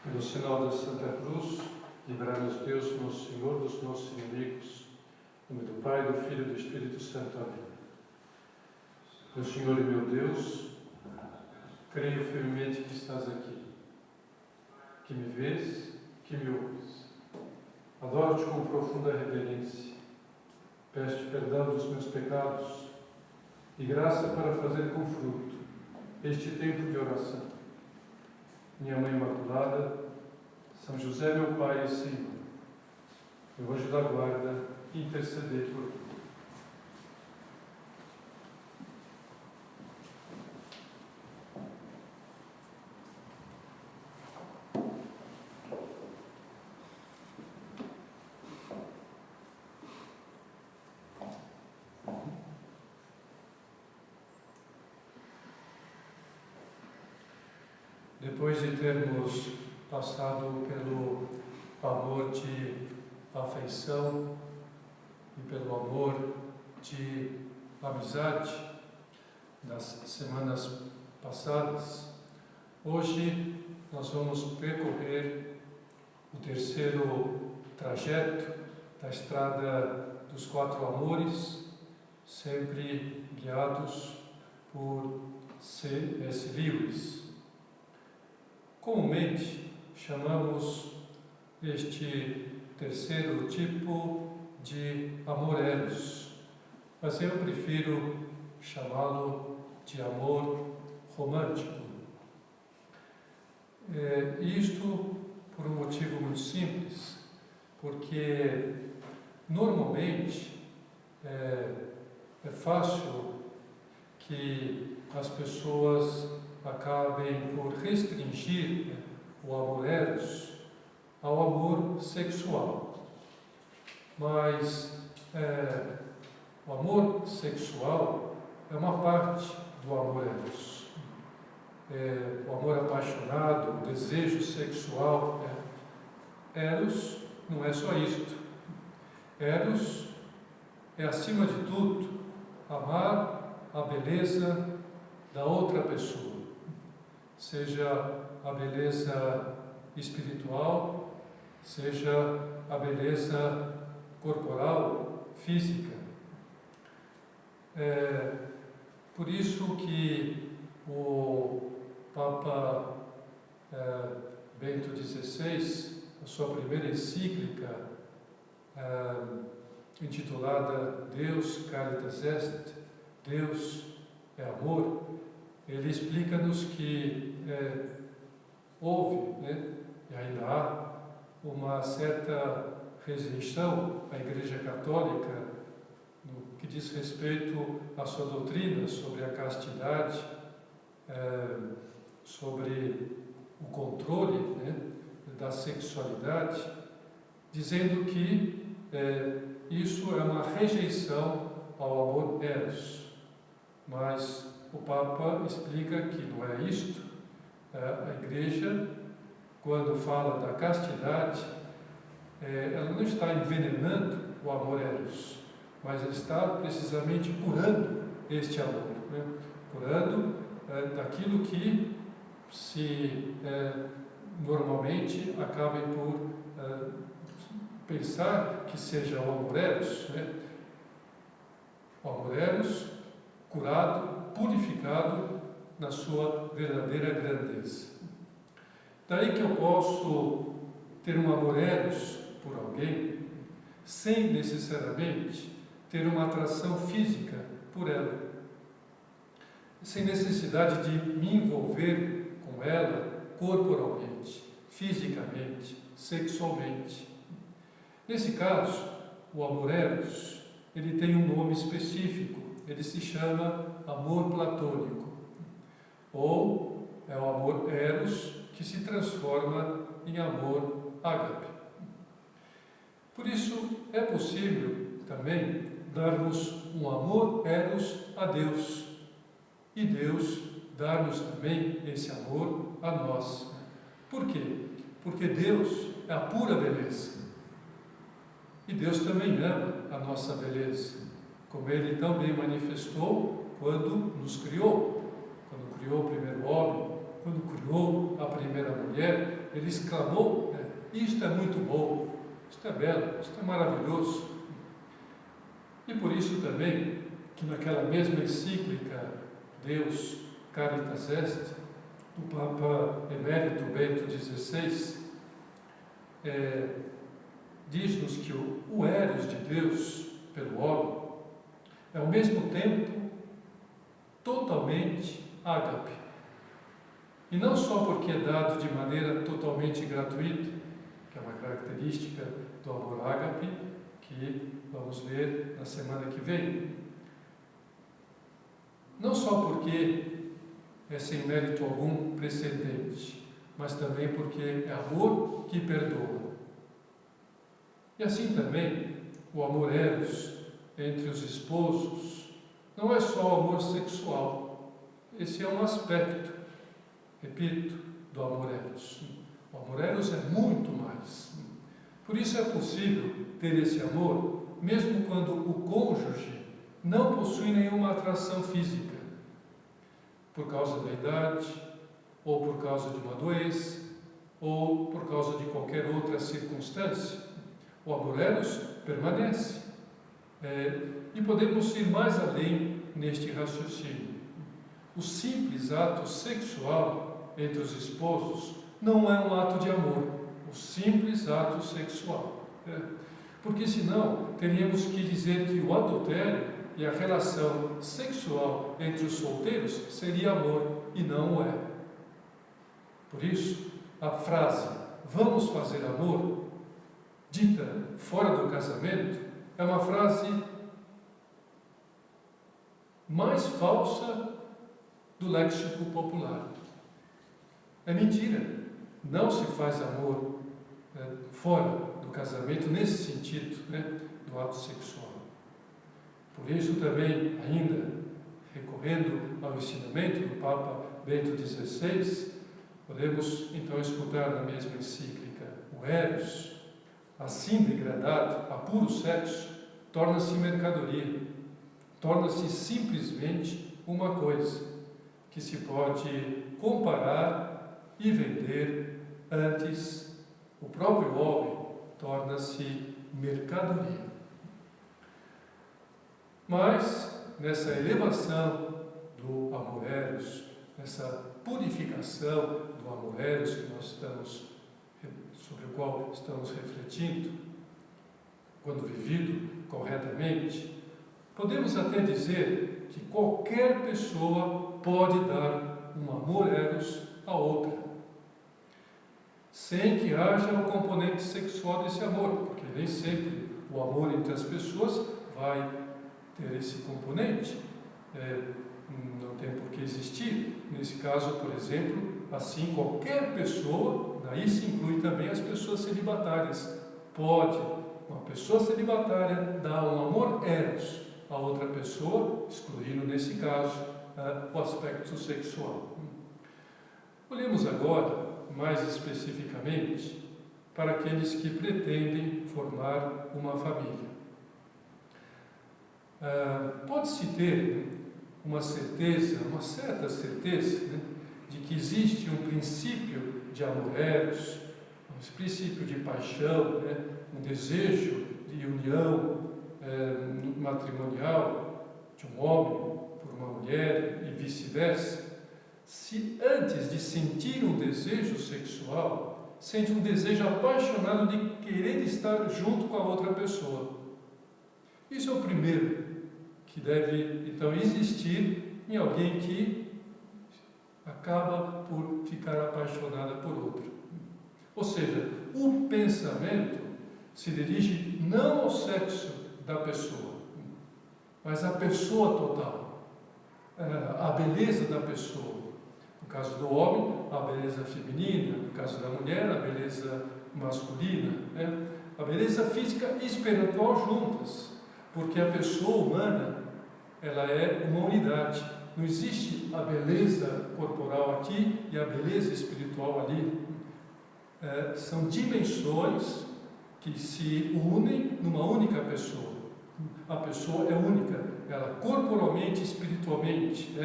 Pelo sinal da Santa Cruz, livrai-nos Deus, nosso Senhor, dos nossos inimigos. Em nome do Pai, do Filho e do Espírito Santo. Amém. Meu Senhor e meu Deus, creio firmemente que estás aqui, que me vês, que me ouves. Adoro-te com profunda reverência. Peço-te perdão dos meus pecados e graça para fazer com fruto este tempo de oração. Minha Mãe Imaculada, São José, meu Pai e Senhor, meu anjo da guarda, intercedei por mim. Depois de termos passado pelo amor de afeição e pelo amor de amizade nas semanas passadas, hoje nós vamos percorrer o terceiro trajeto da estrada dos quatro amores, sempre guiados por C.S. Lewis. Comumente chamamos este terceiro tipo de amor eros, mas eu prefiro chamá-lo de amor romântico. Isto por um motivo muito simples, porque normalmente é fácil que as pessoas acabem por restringir o amor eros ao amor sexual. Mas o amor sexual é uma parte do amor eros. O amor apaixonado, o desejo sexual. Eros não é só isto. Eros é, acima de tudo, amar a beleza da outra pessoa. Seja a beleza espiritual, seja a beleza corporal, física. Por isso que o Papa Bento XVI, a sua primeira encíclica, intitulada Deus Caritas Est, Deus é amor, ele explica-nos que houve, e ainda há, uma certa rejeição à Igreja Católica no que diz respeito à sua doutrina sobre a castidade, sobre o controle da sexualidade, dizendo que isso é uma rejeição ao amor eros. Mas o Papa explica que não é isto. A Igreja, quando fala da castidade, ela não está envenenando o amor eros, mas ela está precisamente curando este amor, curando daquilo que se normalmente acabem por pensar que seja o amor eros, o amor eros curado, purificado na sua verdadeira grandeza. Daí que eu posso ter um amor eros por alguém sem necessariamente ter uma atração física por ela, sem necessidade de me envolver com ela corporalmente, fisicamente, sexualmente. Nesse caso, o amor eros, ele tem um nome específico. Ele se chama amor platônico, ou é o amor eros que se transforma em amor ágape. Por isso, é possível também darmos um amor eros a Deus, e Deus dar-nos também esse amor a nós. Por quê? Porque Deus é a pura beleza, e Deus também ama a nossa beleza, como Ele também manifestou quando nos criou. Quando criou o primeiro homem, quando criou a primeira mulher, ele exclamou, né, isto é muito bom, isto é belo, isto é maravilhoso. E por isso também, que naquela mesma encíclica, Deus Caritas Est, do Papa Emérito Bento XVI, diz-nos que o Eros de Deus pelo homem é ao mesmo tempo totalmente ágape. E não só porque é dado de maneira totalmente gratuita, que é uma característica do amor ágape, que vamos ver na semana que vem. Não só porque é sem mérito algum precedente, mas também porque é amor que perdoa. E assim também, o amor eros entre os esposos não é só o amor sexual. Esse é um aspecto, repito, do amor eros. O amor eros é muito mais. Por isso é possível ter esse amor, mesmo quando o cônjuge não possui nenhuma atração física, por causa da idade, ou por causa de uma doença, ou por causa de qualquer outra circunstância. O amor eros permanece. E podemos ir mais além neste raciocínio. O simples ato sexual entre os esposos não é um ato de amor, o simples ato sexual. Porque senão teríamos que dizer que o adultério e a relação sexual entre os solteiros seria amor, e não o é. Por isso, a frase "vamos fazer amor", dita fora do casamento, é uma frase mais falsa do léxico popular. É mentira. Não se faz amor fora do casamento nesse sentido, do ato sexual. Por isso também, ainda recorrendo ao ensinamento do Papa Bento XVI, podemos então escutar na mesma encíclica: o eros, assim degradado a puro sexo, torna-se mercadoria, torna-se simplesmente uma coisa que se pode comparar e vender. Antes, o próprio homem torna-se mercadoria. Mas, nessa elevação do amor eros, nessa purificação do amor eros sobre o qual estamos refletindo, quando vivido corretamente, podemos até dizer que qualquer pessoa pode dar um amor eros a outra, sem que haja o componente sexual desse amor, porque nem sempre o amor entre as pessoas vai ter esse componente, não tem por que existir. Nesse caso, por exemplo, assim, qualquer pessoa, daí se inclui também as pessoas celibatárias, pode uma pessoa celibatária dar um amor eros a outra pessoa, excluindo nesse caso o aspecto sexual. Olhemos agora, mais especificamente, para aqueles que pretendem formar uma família. Pode-se ter uma certa certeza, de que existe um princípio de amor eros, um princípio de paixão, um desejo de união matrimonial de um homem por uma mulher e vice-versa, se antes de sentir um desejo sexual, sente um desejo apaixonado de querer estar junto com a outra pessoa. Isso é o primeiro que deve, então, existir em alguém que acaba por ficar apaixonada por outro. Ou seja, o pensamento se dirige não ao sexo da pessoa, mas à pessoa total, à beleza da pessoa. No caso do homem, a beleza feminina; no caso da mulher, a beleza masculina, a beleza física e espiritual juntas, porque a pessoa humana, ela é uma unidade. Não existe a beleza corporal aqui e a beleza espiritual ali. São dimensões que se unem numa única pessoa. A pessoa é única, ela corporalmente e espiritualmente,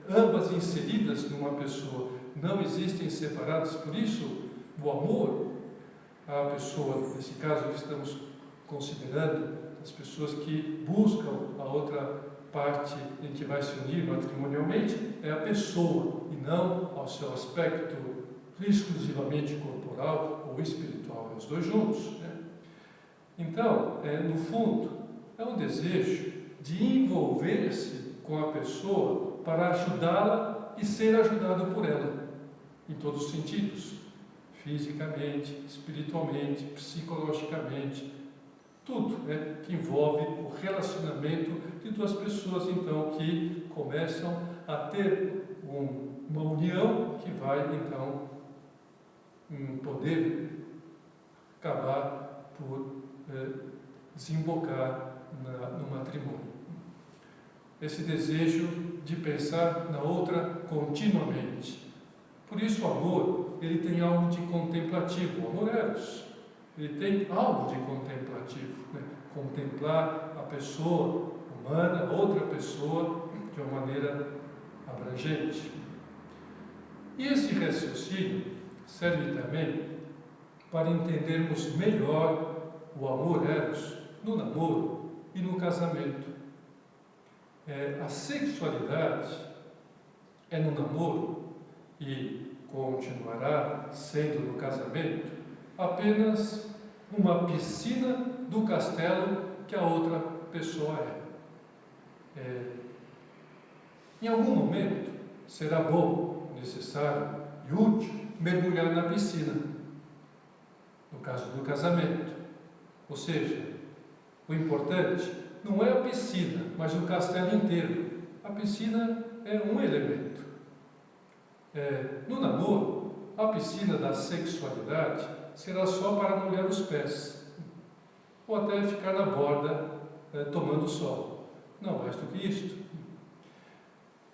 ambas inseridas numa pessoa, não existem separadas. Por isso, o amor à pessoa, nesse caso que estamos considerando, as pessoas que buscam a outra parte em que vai se unir matrimonialmente, é a pessoa e não ao seu aspecto exclusivamente corporal ou espiritual, os dois juntos, né? Então, no fundo, é um desejo de envolver-se com a pessoa para ajudá-la e ser ajudado por ela, em todos os sentidos, fisicamente, espiritualmente, psicologicamente, tudo, né, que envolve o relacionamento de duas pessoas, então, que começam a ter uma união que vai, então, poder acabar por desembocar no matrimônio. Esse desejo de pensar na outra continuamente. Por isso o amor, ele tem algo de contemplativo, o amor eros. Ele tem algo de contemplativo, né? Contemplar a pessoa humana, outra pessoa, de uma maneira abrangente. E esse raciocínio serve também para entendermos melhor o amor eros no namoro e no casamento. A sexualidade é no namoro e continuará sendo no casamento apenas uma piscina do castelo que a outra pessoa é. Em algum momento será bom, necessário e útil mergulhar na piscina, no caso do casamento. Ou seja, o importante não é a piscina, mas o castelo inteiro. A piscina é um elemento. No namoro, a piscina da sexualidade será só para molhar os pés, ou até ficar na borda tomando sol. Não mais do que isto.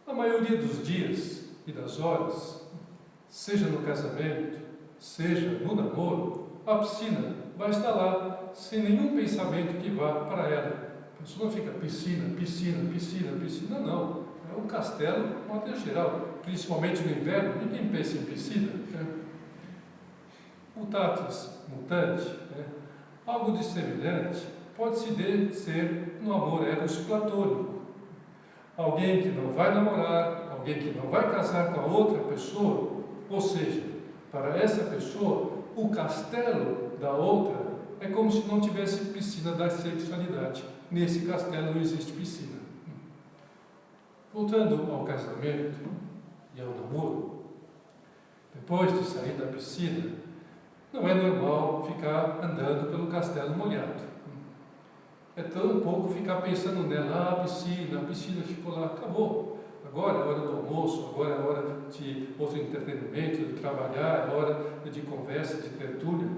A maioria dos dias e das horas, seja no casamento, seja no namoro, a piscina vai estar lá, sem nenhum pensamento que vá para ela. A pessoa não fica piscina, piscina, piscina, piscina. Não. É um castelo, de maneira geral. Principalmente no inverno, ninguém pensa em piscina. Mutatis mutandi, algo de semelhante pode-se ser no amor eros platônico. Alguém que não vai namorar, alguém que não vai casar com a outra pessoa, ou seja, para essa pessoa, o castelo da outra é como se não tivesse piscina da sexualidade. Nesse castelo não existe piscina. Voltando ao casamento e ao namoro, depois de sair da piscina, não é normal ficar andando pelo castelo molhado. É tão pouco ficar pensando nela, a piscina ficou lá, acabou. Agora é hora do almoço, agora é hora de outro entretenimento, de trabalhar, é hora de conversa, de tertúlia.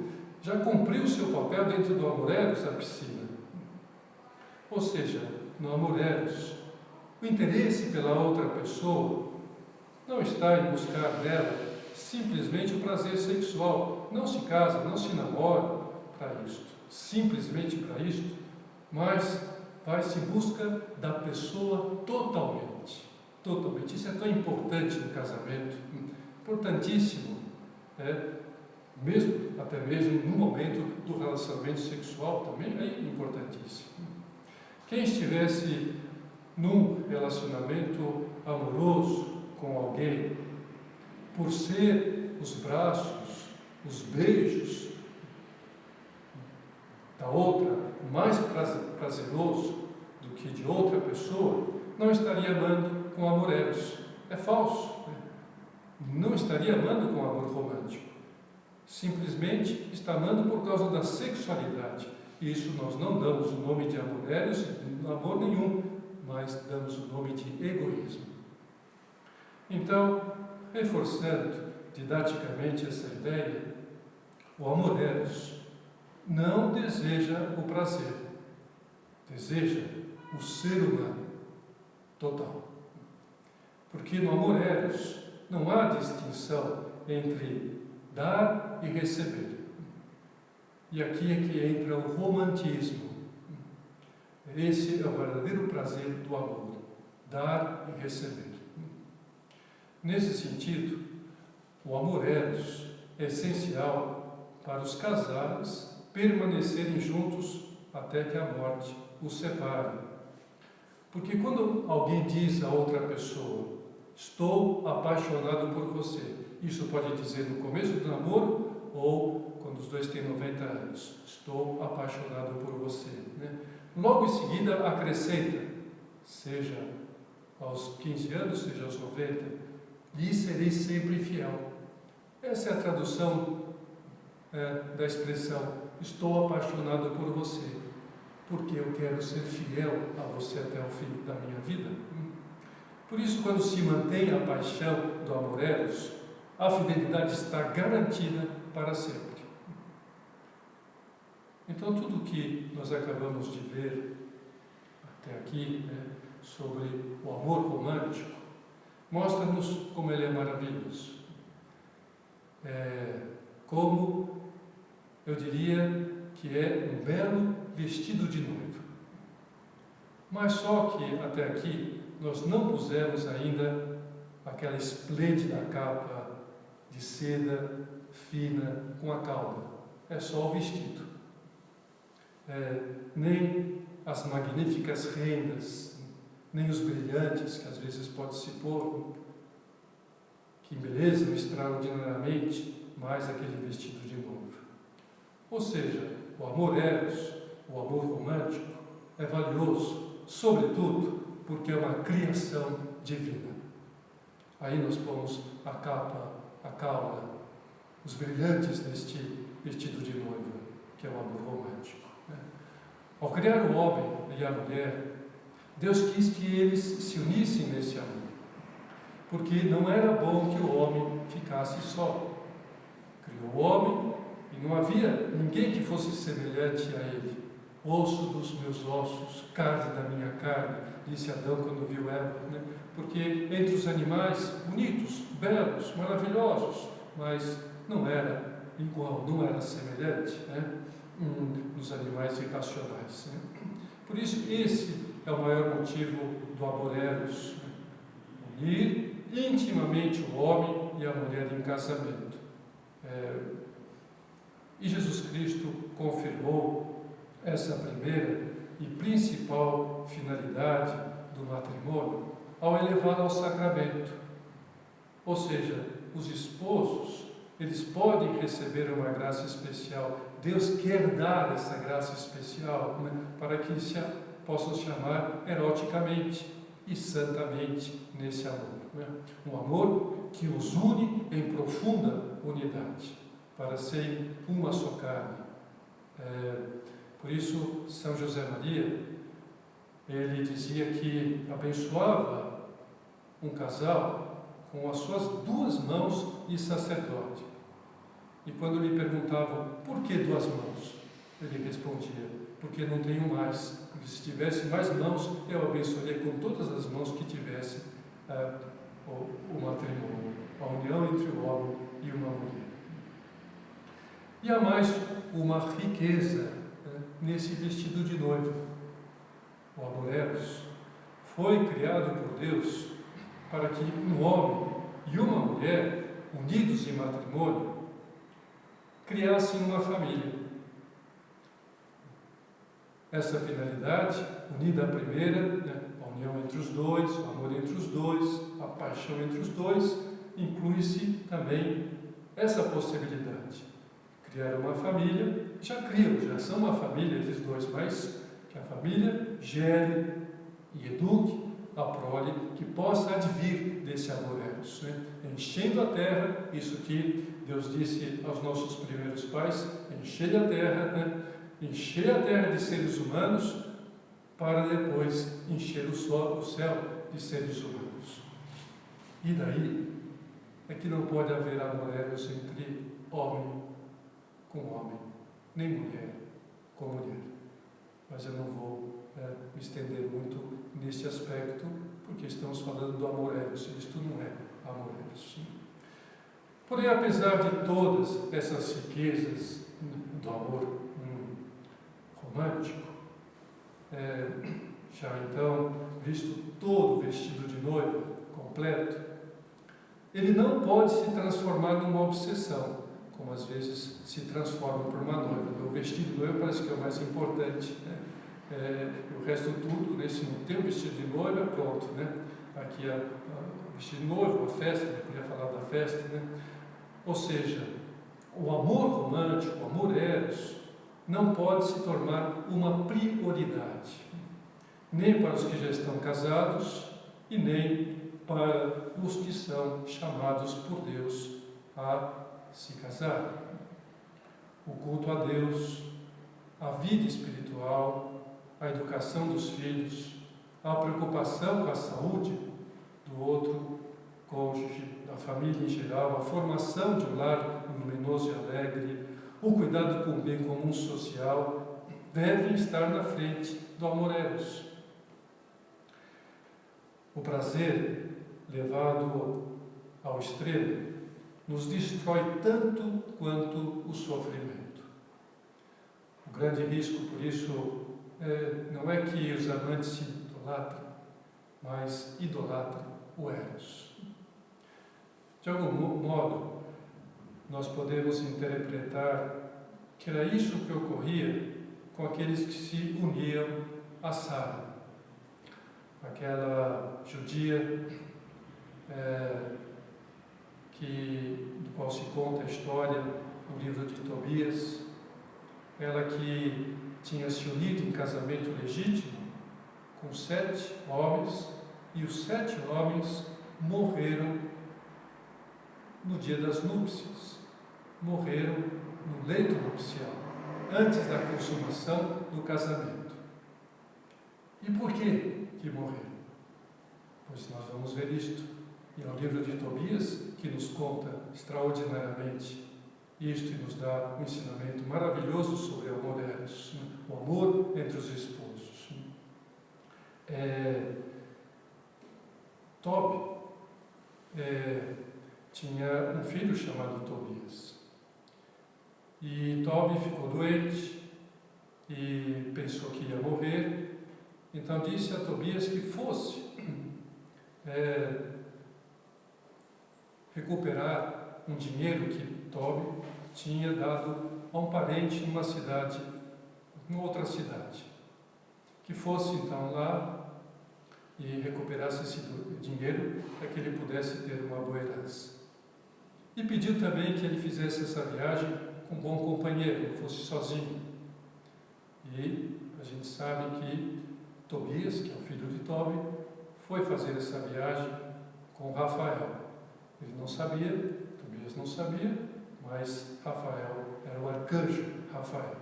Já cumpriu o seu papel dentro do amor eros, a piscina. Ou seja, no amor eros, o interesse pela outra pessoa não está em buscar dela simplesmente o prazer sexual. Não se casa, não se namora para isto, simplesmente para isto, mas vai-se em busca da pessoa totalmente. Totalmente. Isso é tão importante no casamento, importantíssimo, mesmo, até mesmo no momento do relacionamento sexual também é importantíssimo. Quem estivesse num relacionamento amoroso com alguém, por ser os braços, os beijos da outra mais prazeroso do que de outra pessoa, não estaria amando com amor eros. É falso. Não estaria amando com amor romântico. Simplesmente está amando por causa da sexualidade. E isso nós não damos o nome de amor eros, amor nenhum, mas damos o nome de egoísmo. Então, reforçando didaticamente essa ideia, o amor eros não deseja o prazer, deseja o ser humano total. Porque no amor eros não há distinção entre dar e receber. E aqui é que entra o romantismo. Esse é o verdadeiro prazer do amor, dar e receber. Nesse sentido, o amor eros é essencial para os casais permanecerem juntos até que a morte os separe. Porque quando alguém diz a outra pessoa, estou apaixonado por você, isso pode dizer no começo do namoro ou quando os dois têm 90 anos, estou apaixonado por você. Né? Logo em seguida acrescenta, seja aos 15 anos, seja aos 90, lhe serei sempre fiel. Essa é a tradução da expressão, estou apaixonado por você, porque eu quero ser fiel a você até o fim da minha vida. Por isso, quando se mantém a paixão do amor eros, a fidelidade está garantida para sempre. Então, tudo que nós acabamos de ver até aqui, sobre o amor romântico, mostra-nos como ele é maravilhoso. Como eu diria que é um belo vestido de noiva. Mas só que até aqui nós não pusemos ainda aquela esplêndida capa de seda fina com a cauda. É só o vestido. Nem as magníficas rendas, nem os brilhantes que às vezes pode se pôr, que embelezam extraordinariamente mais aquele vestido de noiva. Ou seja, o amor eros, o amor romântico, é valioso, sobretudo porque é uma criação divina. Aí nós pomos a capa, a cauda, os brilhantes deste vestido de noiva, que é o amor romântico. Ao criar o homem e a mulher, Deus quis que eles se unissem nesse amor, porque não era bom que o homem ficasse só. Criou o homem e não havia ninguém que fosse semelhante a ele. Osso dos meus ossos, carne da minha carne, disse Adão quando viu Eva, porque entre os animais bonitos, belos, maravilhosos, mas não era igual, não era semelhante, dos animais irracionais. Por isso, esse é o maior motivo do amor eros, unir intimamente o homem e a mulher em casamento. E Jesus Cristo confirmou essa primeira e principal finalidade do matrimônio ao elevá-lo ao sacramento. Ou seja, os esposos, eles podem receber uma graça especial. Deus quer dar essa graça especial para que possam se amar eroticamente e santamente nesse amor. Um amor que os une em profunda unidade, para serem uma só carne. Por isso, São José Maria, ele dizia que abençoava um casal com as suas duas mãos de sacerdote. E quando lhe perguntavam, por que duas mãos? Ele respondia, porque não tenho mais. Porque se tivesse mais mãos, eu abençoaria com todas as mãos que tivesse o matrimônio, a união entre o homem e uma mulher. E há mais uma riqueza nesse vestido de noiva. O amor eros foi criado por Deus para que um homem e uma mulher, unidos em matrimônio, criassem uma família. Essa finalidade, unida à primeira, a união entre os dois, o amor entre os dois, a paixão entre os dois, inclui-se também essa possibilidade. Criar uma família, já são uma família eles dois, mas que a família gere e eduque a prole que possa advir desse amor eros, enchendo a terra, isso que Deus disse aos nossos primeiros pais, encher a terra, encher a terra de seres humanos, para depois encher o céu de seres humanos. E daí é que não pode haver amor eros entre homem com homem, nem mulher com mulher. Mas eu não vou me estender muito nesse aspecto, porque estamos falando do amor eros, isto não é amor eros. Porém, apesar de todas essas riquezas do amor romântico, já então visto todo o vestido de noiva completo, ele não pode se transformar numa obsessão, como às vezes se transforma por uma noiva. O vestido noivo parece que é o mais importante, né? O resto tudo, né? Se não tem o vestido de noiva, pronto, né? Aqui o vestido noivo, a festa, eu podia falar da festa, né? Ou seja, o amor romântico, o amor eros, não pode se tornar uma prioridade, nem para os que já estão casados e nem para os que são chamados por Deus a se casar. O culto a Deus, a vida espiritual, a educação dos filhos, a preocupação com a saúde do outro cônjuge, da família em geral, a formação de um lar luminoso e alegre, o cuidado com o bem comum social, devem estar na frente do amor eros. O prazer levado ao extremo nos destrói tanto quanto o sofrimento. O grande risco, por isso, não é que os amantes se idolatrem, mas idolatrem o eros. De algum modo, nós podemos interpretar que era isso que ocorria com aqueles que se uniam a Sara, aquela judia do qual se conta a história no livro de Tobias, ela que tinha se unido em casamento legítimo com 7 homens, e os 7 homens morreram no dia das núpcias, morreram no leito nupcial, antes da consumação do casamento. E por que morreram? Pois nós vamos ver isto. E é o livro de Tobias que nos conta extraordinariamente isto e nos dá um ensinamento maravilhoso sobre o amor eros, o amor entre os esposos. Tobi tinha um filho chamado Tobias. E Tobi ficou doente e pensou que ia morrer. Então disse a Tobias que fosse recuperar um dinheiro que Tobi tinha dado a um parente numa outra cidade. Que fosse então lá e recuperasse esse dinheiro para que ele pudesse ter uma boa herança. E pediu também que ele fizesse essa viagem com um bom companheiro, não fosse sozinho. E a gente sabe que Tobias, que é o filho de Tobi, foi fazer essa viagem com Rafael. Ele não sabia, Tobias não sabia, mas Rafael era o arcanjo Rafael.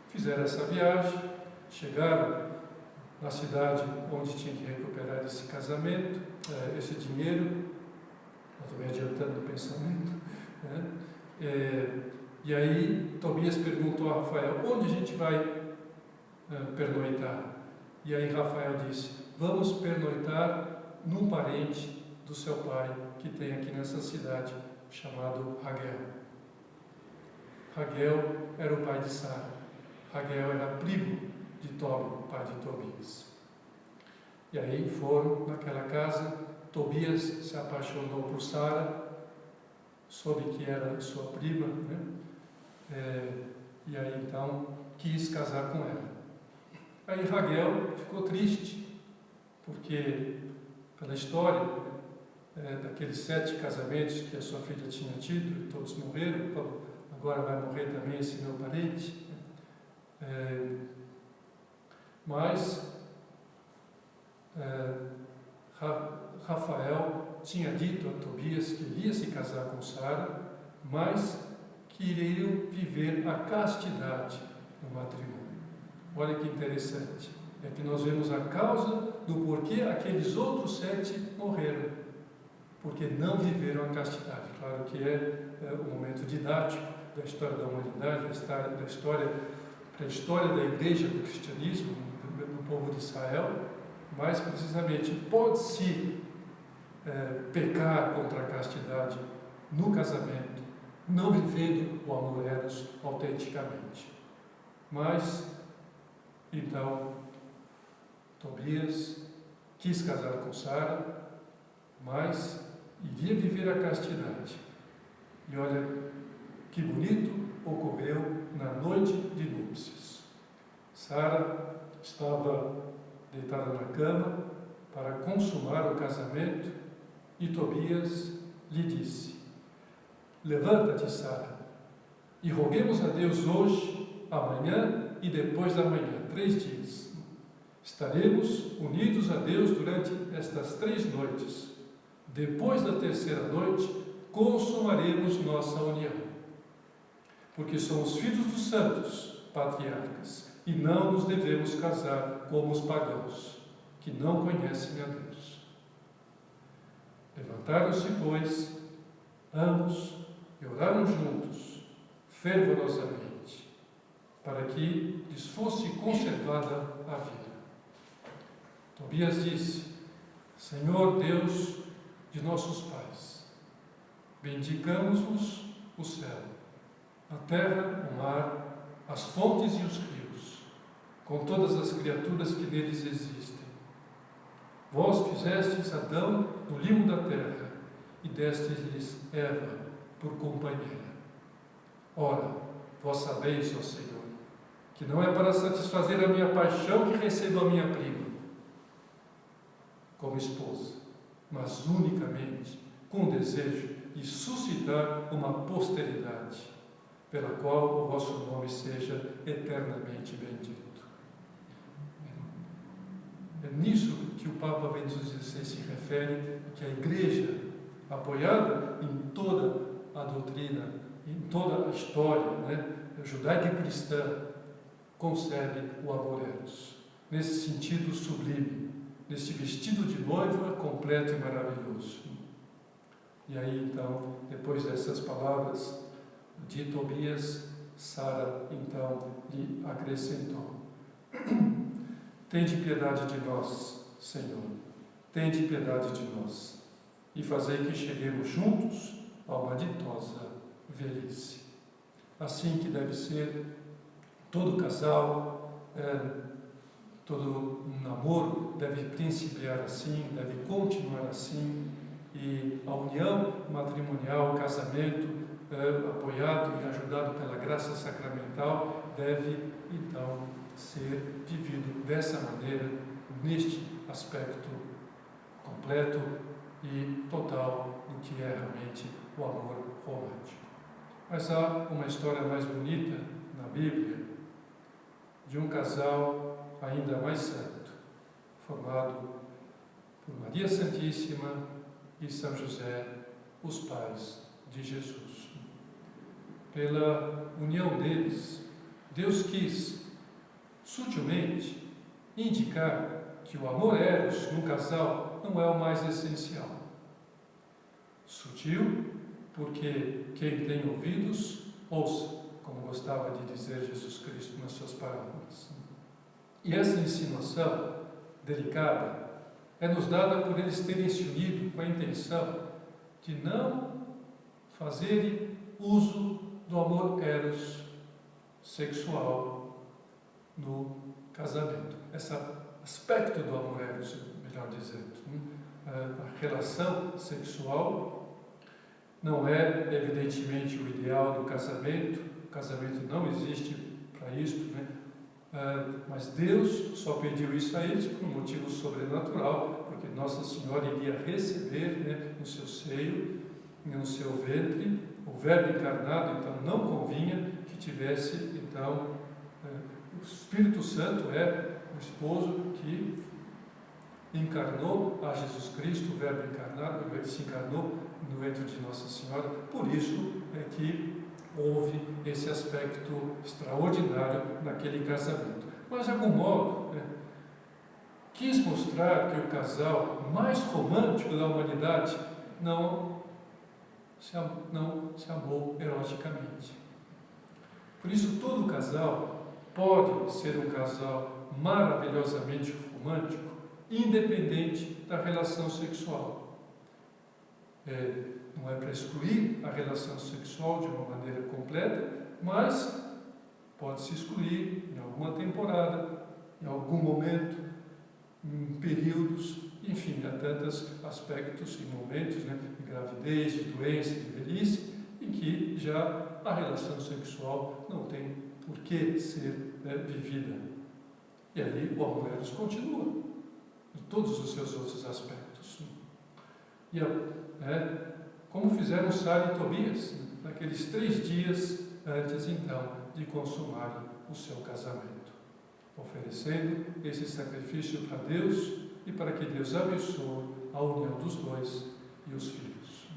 Fizeram essa viagem, chegaram na cidade onde tinha que recuperar esse casamento, esse dinheiro. Eu estou me adiantando do pensamento, né? E aí Tobias perguntou a Rafael: onde a gente vai pernoitar? E aí Rafael disse: vamos pernoitar num parente do seu pai que tem aqui nessa cidade, chamado Raguel. Raguel era o pai de Sara. Raguel era primo de Tobi, pai de Tobias. E aí foram naquela casa. Tobias se apaixonou por Sara, soube que era sua prima, né? E aí então quis casar com ela. Aí Raguel ficou triste, porque pela história daqueles 7 casamentos que a sua filha tinha tido, todos morreram, falou: agora vai morrer também esse meu parente. Mas Rafael tinha dito a Tobias que iria se casar com Sara, mas que iriam viver a castidade no matrimônio. Olha que interessante. É que nós vemos a causa do porquê aqueles outros 7 morreram. Porque não viveram a castidade. Claro que é um momento didático da história da humanidade, da história da igreja do cristianismo, do povo de Israel, mas precisamente pode-se pecar contra a castidade no casamento, não vivendo o amor eros autenticamente. Mas, então, Tobias quis casar com Sara, mas iria viver a castidade. E olha que bonito ocorreu na noite de núpcias. Sara estava deitada na cama para consumar o casamento e Tobias lhe disse: levanta-te, Sara, e roguemos a Deus hoje, amanhã e depois da manhã, 3 dias. Estaremos unidos a Deus durante estas 3 noites. Depois da 3ª noite, consumaremos nossa união. Porque somos filhos dos santos, patriarcas, e não nos devemos casar como os pagãos, que não conhecem a Deus. Levantaram-se, pois, ambos e oraram juntos, fervorosamente, para que lhes fosse conservada a vida. Tobias disse: Senhor Deus de nossos pais, bendigamos-vos o céu, a terra, o mar, as fontes e os rios, com todas as criaturas que neles existem. Vós fizestes Adão do limo da terra e destes-lhes Eva por companheira. Ora, vós sabeis, ó Senhor, que não é para satisfazer a minha paixão que recebo a minha prima como esposa, mas unicamente com o desejo de suscitar uma posteridade, pela qual o vosso nome seja eternamente bendito. É nisso que o Papa Bento XVI se refere, que a Igreja, apoiada em toda a doutrina, em toda a história judaica e cristã, concebe o amor eros, nesse sentido sublime, nesse vestido de noiva completo e maravilhoso. E aí, então, depois dessas palavras de Tobias, Sara, então, lhe acrescentou: tende piedade de nós, Senhor, tende piedade de nós, e fazei que cheguemos juntos a uma ditosa velhice. Assim que deve ser todo casal, todo namoro deve principiar assim, deve continuar assim, e a união matrimonial, o casamento, apoiado e ajudado pela graça sacramental, deve então ser vivido dessa maneira, neste aspecto completo e total do que é realmente o amor romântico. Mas há uma história mais bonita na Bíblia de um casal ainda mais santo, formado por Maria Santíssima e São José, os pais de Jesus. Pela união deles, Deus quis sutilmente indicar que o amor eros no casal não é o mais essencial. Sutil, porque quem tem ouvidos, ouça, como gostava de dizer Jesus Cristo nas suas parábolas. E essa insinuação delicada é nos dada por eles terem se unido com a intenção de não fazerem uso do amor eros sexual no casamento. Esse aspecto do amor eros, melhor dizendo, a relação sexual não é evidentemente o ideal do casamento. O casamento não existe para isto, mas Deus só pediu isso a eles por um motivo sobrenatural, porque Nossa Senhora iria receber no seu seio, no seu ventre, o Verbo encarnado. Então não convinha que tivesse, então, o Espírito Santo é o esposo que encarnou a Jesus Cristo, o Verbo encarnado, ele se encarnou no ventre de Nossa Senhora. Por isso é que houve esse aspecto extraordinário naquele casamento. Mas, de algum modo, quis mostrar que o casal mais romântico da humanidade não se amou eroticamente. Por isso, todo casal pode ser um casal maravilhosamente romântico, independente da relação sexual. Não é para excluir a relação sexual de uma maneira completa, mas pode-se excluir em alguma temporada, em algum momento, em períodos, enfim, há tantos aspectos e momentos, de gravidez, de doença, de velhice, e em que já a relação sexual não tem por que ser vivida. E ali o amor eros continua, em todos os seus outros aspectos. E como fizeram Sara e Tobias, naqueles 3 dias antes, então, de consumarem o seu casamento, oferecendo esse sacrifício para Deus e para que Deus abençoe a união dos dois e os filhos.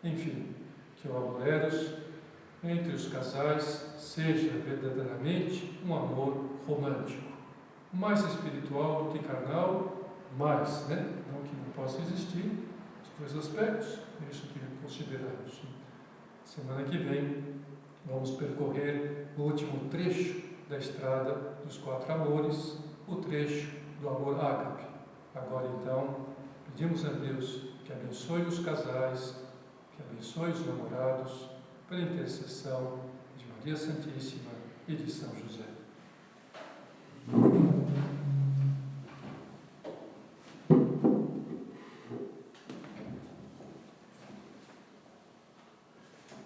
Enfim, que o amor eros entre os casais seja verdadeiramente um amor romântico, mais espiritual do que carnal, mas, não que não possa existir os 2 aspectos, é isso que consideramos. Semana que vem vamos percorrer o último trecho da estrada dos 4 amores, o trecho do amor ágape. Agora então, pedimos a Deus que abençoe os casais, que abençoe os namorados, pela intercessão de Maria Santíssima e de São José.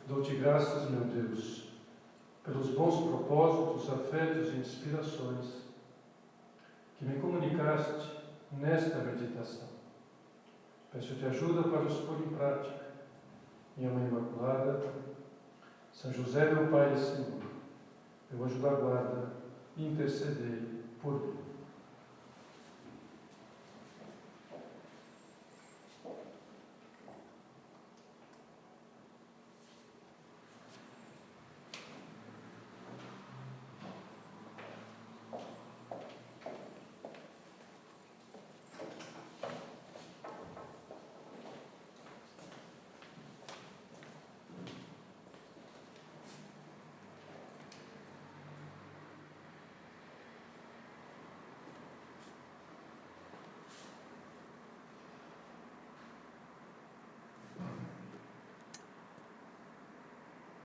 Dou-te graças, meu Deus, pelos bons propósitos, afetos e inspirações que me comunicaste nesta meditação. Peço-te ajuda para os pôr em prática. Minha Mãe Imaculada, São José, meu Pai e Senhor, meu anjo da guarda, intercedei por mim.